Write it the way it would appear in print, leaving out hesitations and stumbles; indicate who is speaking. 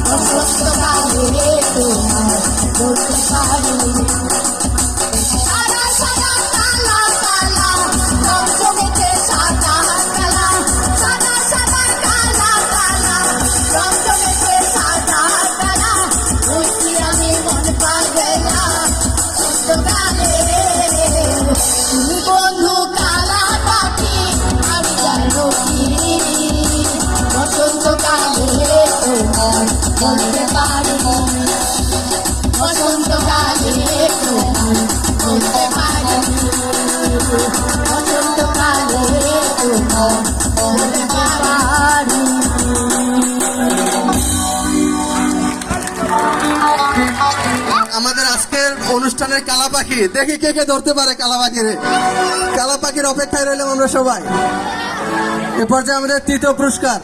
Speaker 1: বসন্তকালে তোমার বলতে পারি সাদা সাদা কালা কালা রং জমেছে সাদা কালা সাদা সাদা কালা কালা রং জমেছে সাদা কালা বুঝি আমি মন পাগলা বসন্তকালে তুমি বন্ধু কালা পাখি আমি জানো কি বসন্তকালে তোমার বলতে পারি বসন্তকালে তোমার বলতে পারি বসন্তকালে তোমার বলতে পারি।
Speaker 2: আমাদের আজকের অনুষ্ঠানের কালা পাখি দেখি কে কে ধরতে পারে কালা পাখিরে। কালা পাখির অপেক্ষায় রইলাম আমরা সবাই। এ পর্যায়ে আমাদের তৃতীয় পুরস্কার